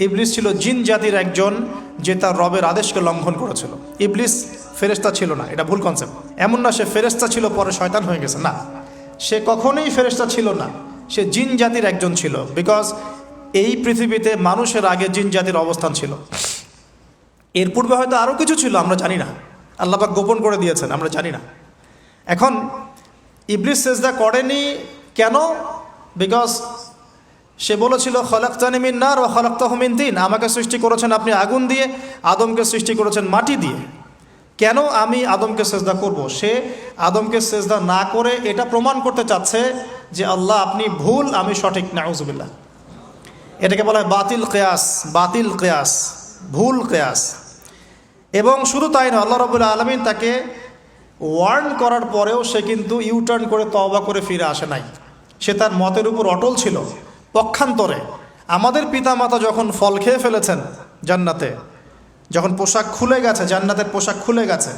ইবলিস ছিল জিন জাতির একজন যে তার রবের আদেশকে লঙ্ঘন করেছিল। ইবলিস ফেরেশতা ছিল না, এটা ভুল কনসেপ্ট। এমন না সে ফেরেশতা ছিল পরে শয়তান হয়ে গেছে, না, সে কখনোই ফেরেশতা ছিল না, সে জিন জাতির একজন ছিল। বিকজ এই পৃথিবীতে মানুষের আগে জিন জাতির অবস্থান ছিল। এর পূর্বে হয়তো আরও কিছু ছিল, আমরা জানি না, আল্লাহ পাক গোপন করে দিয়েছেন, আমরা জানি না। এখন ইবলিস সেজদা করেনি কেন? বিকজ সে বলেছিল খলাকতানি মিন নার ওয়া খলাকতাহু মিন তিন, আমাকে সৃষ্টি করেছেন আপনি আগুন দিয়ে, আদমকে সৃষ্টি করেছেন মাটি দিয়ে, কেন আমি আদমকে সেজদা করব? সে আদমকে সেজদা না করে এটা প্রমাণ করতে চাচ্ছে যে আল্লাহ আপনি ভুল, আমি সঠিক। নাউজুবিল্লাহ। এটাকে বলা হয় বাতিল কিয়াস, বাতিল কিয়াস, ভুল কিয়াস। এবং শুধু তাই নয়, আল্লাহ রাব্বুল আলামিন তাকে ওয়ার্ন করার পরেও সে কিন্তু ইউটার্ন করে তওবা করে ফিরে আসে নাই। সে তার মতের উপর অটল ছিল। পক্ষান্তরে আমাদের পিতামাতা যখন ফল খেয়ে ফেলেছেন জান্নাতে, যখন পোশাক খুলে গেছে, জান্নাতের পোশাক খুলে গেছে,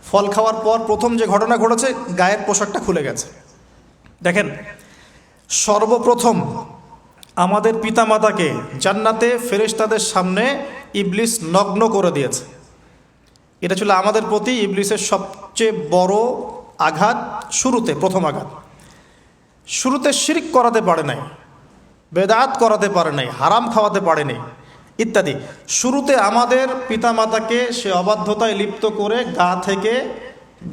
ফল খাওয়ার পর প্রথম যে ঘটনা ঘটেছে, গায়ের পোশাকটা খুলে গেছে। দেখেন, সর্বপ্রথম আমাদের পিতামাতাকে জান্নাতে ফেরেশতাদের সামনে ইবলিস নগ্ন করে দিয়েছে। এটা ছিল আমাদের প্রতি ইবলিসের সবচেয়ে বড় আঘাত। শুরুতে, প্রথম আঘাত, শুরুতে শিরক করাতে পারে নাই, বেদাত করাতে পারে নাই, হারাম খাওয়াতে পারে নাই ইত্যাদি। শুরুতে আমাদের পিতামাতাকে সে অবাধ্যতায় লিপ্ত করে গা থেকে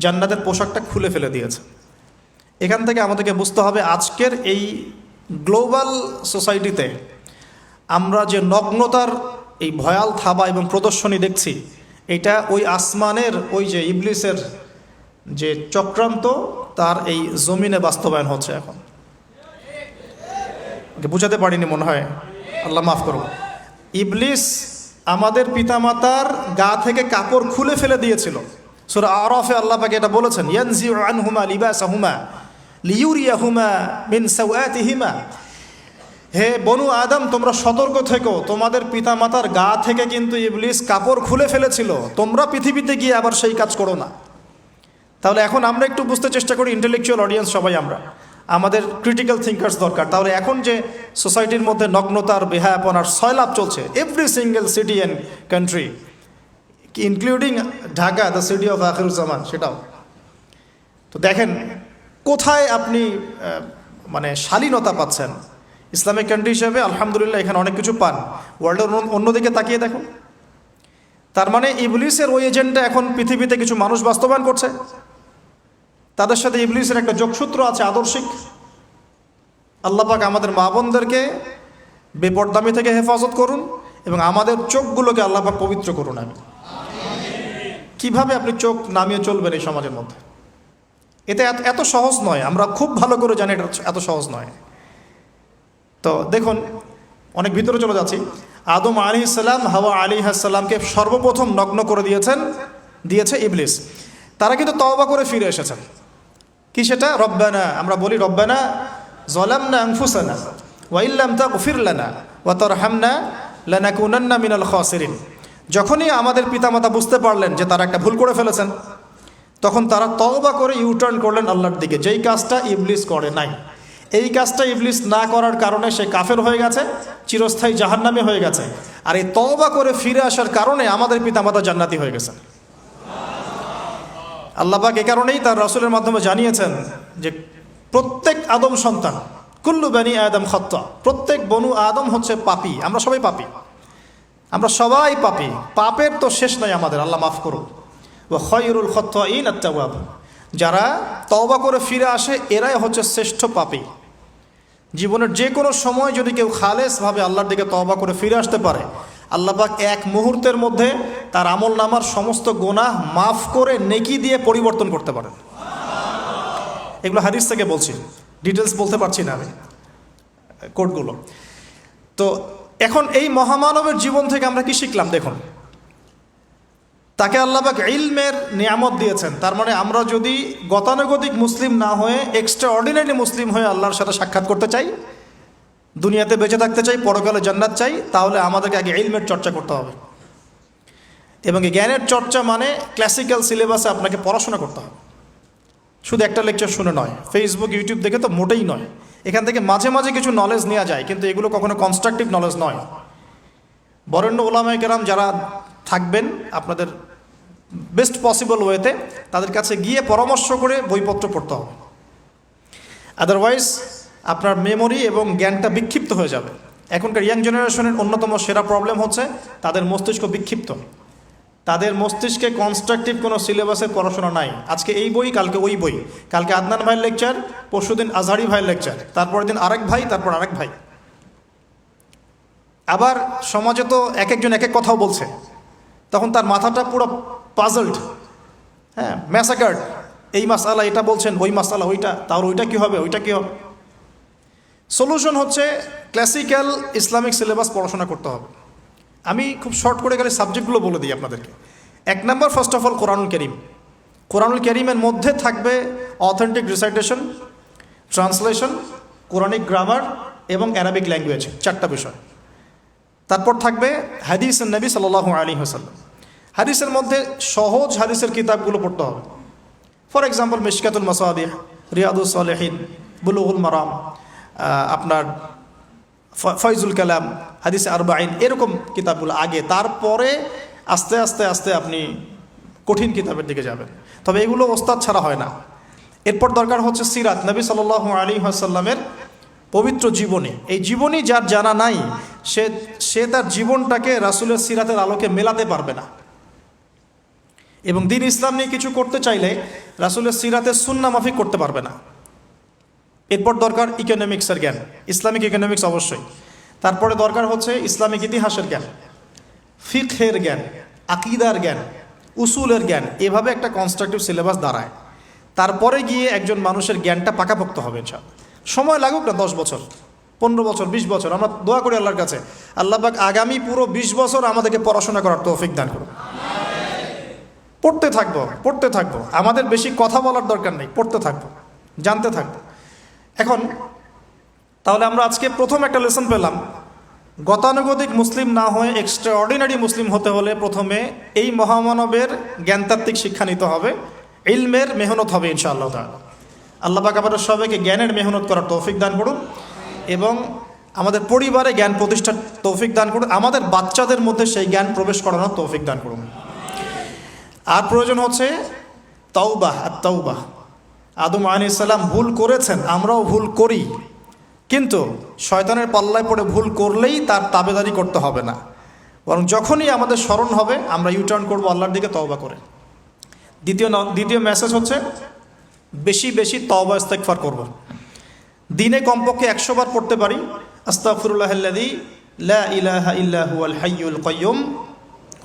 জান্নাতের পোশাকটা খুলে ফেলে দিয়েছে। এখান থেকে আমাদেরকে বুঝতে হবে আজকের এই গ্লোবাল সোসাইটিতে আমরা যে নগ্নতার এই ভয়াল থাবা এবং প্রদর্শনী দেখছি, এটা ওই আসমানের ওই যে ইবলিসের যে চক্রান্ত, তার এই জমিনে বাস্তবায়ন হচ্ছে এখন। বুঝাতে পারিনি মনে হয়, আল্লাহ মাফ করুন। ইবলিস আমাদের পিতামাতার গা থেকে কাপড় খুলে ফেলে দিয়েছিল। সূরা আরাফে আল্লাহ পাক এটা বলেছেন, ইয়ানজিউ আনহুমা লিবাসাহুমা লিইউরিয়াহুমা মিন সাওয়াতিহিমা। হে বনু আদম, তোমরা সতর্ক থেকো, তোমাদের পিতামাতার গা থেকে কিন্তু ইবলিস কাপড় খুলে ফেলেছিল, তোমরা পৃথিবীতে গিয়ে আবার সেই কাজ করো না। তাহলে এখন আমরা একটু বুঝতে চেষ্টা করি, ইন্টেলেকচুয়াল অডিয়েন্স সবাই আমরা, আমাদের ক্রিটিক্যাল থিঙ্কার্স দরকার। তাহলে এখন যে সোসাইটির মধ্যে নগ্নতার, বেহায়াপনার সয়লাভ চলছে, every single city and country, including Dhaka, the city of Akhiruzzaman, সেটাও। তো দেখেন কোথায় আপনি মানে শালীনতা পাচ্ছেন। ইসলামিক কান্ট্রি হিসেবে আলহামদুলিল্লাহ এখানে অনেক কিছু পান। ওয়ার্ল্ডের অন্যদিকে তাকিয়ে দেখুন। তার মানে ইবলিসের ওই এজেন্ডা এখন পৃথিবীতে কিছু মানুষ বাস্তবায়ন করছে। তাদের সাথে ইবলিসের একটা যোগসূত্র আছে আদর্শিক। আল্লাহ পাক আমাদের মা বোনদেরকে বেপরদামি থেকে হেফাজত করুন এবং আমাদের চোখগুলোকে আল্লাহ পাক পবিত্র করুন। আমি কিভাবে আপনি চোখ নামিয়ে চলবেন এই সমাজের মধ্যে, এটা এত সহজ নয়। আমরা খুব ভালো করে জানি এটা এত সহজ নয়। তো দেখুন, অনেক ভিতরে চলে যাচ্ছি। আদম আলাইহিস সালাম, হাওয়া আলাইহিস সালামকে সর্বপ্রথম নগ্ন করে দিয়েছে ইবলিস। তারা কিন্তু তওবা করে ফিরে এসেছেন। কি সেটা? রব্বানা, আমরা বলি রব্বানা যালামনা আনফুসানা ওয়া ইল্লাম তাগফির লানা ওয়া তারহামনা লানাকুনান্না মিনাল খাসিরিন। যখনই আমাদের পিতামাতা বুঝতে পারলেন যে তারা একটা ভুল করে ফেলেছেন, তখন তারা তওবা করে ইউটার্ন করলেন আল্লাহর দিকে, যেই কাজটা ইবলিস করে নাই। এই কাজটা ইবলিস না করার কারণে সে কাফের হয়ে গেছে, চিরস্থায়ী জাহান্নামী হয়ে গেছে। আর এই তওবা করে ফিরে আসার কারণে আমাদের পিতামাতা জান্নাতি হয়ে গেছে। আল্লাহ পাক এ কারণেই তার রাসূলের মাধ্যমে জানিয়েছেন যে প্রত্যেক আদম সন্তান, কুল্লু বানি আদম খাত্তা, প্রত্যেক বনু আদম হচ্ছে পাপী। আমরা সবাই পাপী, আমরা সবাই পাপী। পাপের তো শেষ নাই আমাদের, আল্লাহ মাফ করুন। ওয়া খায়রুল খাত্তাইন আত-তাওয়াব, যারা তওবা করে ফিরে আসে এরাই হচ্ছে শ্রেষ্ঠ পাপী। জীবনের যে কোনো সময় যদি কেউ খালেসভাবে আল্লাহর দিকে তওবা করে ফিরে আসতে পারে, আল্লাহ পাক এক মুহূর্তের মধ্যে তার আমল নামার সমস্ত গুনাহ মাফ করে নেকি দিয়ে পরিবর্তন করতে পারেন। এগুলো হাদিস থেকে বলছি, ডিটেলস বলতে পারছি না আমি, কোডগুলো। তো এখন এই মহামানবের জীবন থেকে আমরা কি শিখলাম? দেখুন, তাকে আল্লাহ পাক ইলমের নিয়ামত দিয়েছেন। তার মানে আমরা যদি গতানুগতিক মুসলিম না হয়ে এক্সট্রা অর্ডিনারি মুসলিম হয়ে আল্লাহর সাথে সাক্ষাৎ করতে চাই, দুনিয়াতে বেঁচে থাকতে চাই, পরকালে জান্নাত চাই, তাহলে আমাদেরকে আগে ইলমের চর্চা করতে হবে। এবং এই জ্ঞানের চর্চা মানে ক্লাসিক্যাল সিলেবাসে আপনাকে পড়াশোনা করতে হবে। শুধু একটা লেকচার শুনে নয়, ফেসবুক ইউটিউব দেখে তো মোটেই নয়। এখান থেকে মাঝে মাঝে কিছু নলেজ নেওয়া যায়, কিন্তু এগুলো কখনো কনস্ট্রাকটিভ নলেজ নয়। বরেণ্য ওলামায়ে কেরাম যারা থাকবেন আপনাদের বেস্ট পসিবল ওয়েতে তাদের কাছে গিয়ে পরামর্শ করে বইপত্র পড়তে হবে। আদারওয়াইজ আপনার মেমোরি এবং জ্ঞানটা বিক্ষিপ্ত হয়ে যাবে। এখনকার ইয়াং জেনারেশনের অন্যতম সেরা প্রবলেম হচ্ছে তাদের মস্তিষ্ক বিক্ষিপ্ত। তাদের মস্তিষ্কে কনস্ট্রাকটিভ কোনো সিলেবাসের পড়াশোনা নাই। আজকে এই বই, কালকে ওই বই, কালকে আদনান ভাইয়ের লেকচার, পরশুদিন আজহারি ভাইয়ের লেকচার, তারপরের দিন আরেক ভাই, তারপর আরেক ভাই। আবার সমাজে তো এক একজন এক এক কথাও বলছে, তখন তার মাথাটা পুরো পাজলড, হ্যাঁ, ম্যাসাকার্ড। এই মাসালা এটা বলছেন, ওই মাসালা ওইটা, তার ওইটা কী হবে, ওইটা কী হবে। সলিউশন হচ্ছে ক্লাসিক্যাল ইসলামিক সিলেবাস পড়াশোনা করতে হবে। আমি খুব শর্ট করে গেলে সাবজেক্টগুলো বলে দিই আপনাদেরকে। 1 নম্বর, ফার্স্ট অফ অল কোরআনুল কারীম। কোরআনুল কারীমের মধ্যে থাকবে authentic recitation, translation, Quranic grammar এবং অ্যারাবিক ল্যাঙ্গুয়েজ, 4টা বিষয়। তারপর থাকবে হাদিস নবী সাল্লাল্লাহু আলাইহি ওয়াসাল্লাম। হাদিসের মধ্যে সহজ হাদিসের কিতাবগুলো পড়তে হবে। ফর এক্সাম্পল মিশকাতুল মাসাবিহ, রিয়াদুস সালেহিন, বুলুগুল মারাম, আপনার ফয়জুল কালাম, হাদিসে আরবাইন, এরকম কিতাবগুলো আগে, তারপরে আস্তে আস্তে আস্তে আপনি কঠিন কিতাবের দিকে যাবেন। তবে এগুলো ওস্তাদ ছাড়া হয় না। এরপর দরকার হচ্ছে সিরাত, নবী সাল্লাল্লাহু আলাইহি ওয়াসাল্লামের পবিত্র জীবনী। এই জীবনী যার জানা নাই সে তার জীবনটাকে রাসূলের সিরাতের আলোকে মেলাতে পারবে না। এবং দ্বীন ইসলাম নিয়ে কিছু করতে চাইলে রাসূলের সিরাতের সুন্নাহ মাফিক করতে পারবে না। এরপর দরকার ইকোনমিক্সের জ্ঞান, ইসলামিক ইকোনমিক্স অবশ্যই। তারপরে দরকার হচ্ছে ইসলামিক ইতিহাসের জ্ঞান, ফিকহের জ্ঞান, আকীদার জ্ঞান, উসুলের জ্ঞান। এভাবে একটা কনস্ট্রাকটিভ সিলেবাস দাঁড়ায়। তারপরে গিয়ে একজন মানুষের জ্ঞানটা পাকাপোক্ত হবে ইনশাআল্লাহ। সময় লাগুক না, 10 বছর, 15 বছর, 20 বছর। আমরা দোয়া করি আল্লাহর কাছে, আল্লাহ পাক আগামী পুরো 20 বছর আমাদেরকে পড়াশোনা করার তৌফিক দান করুন। পড়তে থাকবো। আমাদের বেশি কথা বলার দরকার নেই, পড়তে থাকবো, জানতে থাকবো। এখন তাহলে আমরা আজকে প্রথম একটা লেসন পেলাম, গতানুগতিক মুসলিম না হয়ে এক্সট্রা অর্ডিনারি মুসলিম হতে হলে প্রথমে এই মহামানবের জ্ঞানতাত্ত্বিক শিক্ষা নিতে হবে, ইলমের মেহনত হবে ইনশাআল্লাহ তাআলা। আল্লাহ পাক আমাদের সবাইকে জ্ঞানের মেহনত করার তৌফিক দান করুন এবং আমাদের পরিবারে জ্ঞান প্রতিষ্ঠার তৌফিক দান করুন, আমাদের বাচ্চাদের মধ্যে সেই জ্ঞান প্রবেশ করানোর তৌফিক দান করুন। আর প্রয়োজন হচ্ছে তাওবাহ, আত-তাওবাহ। আদম আলাইহিস সালাম ভুল করেছেন, আমরাও ভুল করি, কিন্তু শয়তানের পাল্লায় পড়ে ভুল করলেই তার তাবেদারি করতে হবে না, বরং যখনই আমাদের স্মরণ হবে আমরা ইউটার্ন করব আল্লাহর দিকে তওবা করে। দ্বিতীয় মেসেজ হচ্ছে বেশি বেশি তওবা ইস্তেগফার করব। দিনে কমপক্ষে 100 বার পড়তে পারি আস্তাগফিরুল্লাহাল্লাযী লা ইলাহা ইল্লা হুয়াল হাইয়ুল কাইয়্যুম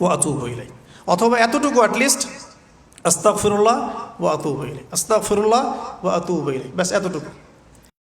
ওয়া আতুবু ইলাইহি, অথবা এতটুকু অ্যাটলিস্ট আস্তাগফিরুল্লাহ ওয়া আতুবু ইলাইহি, আস্তাগফিরুল্লাহ ওয়া আতুবু ইলাইহি, ব্যাস এতটুকু।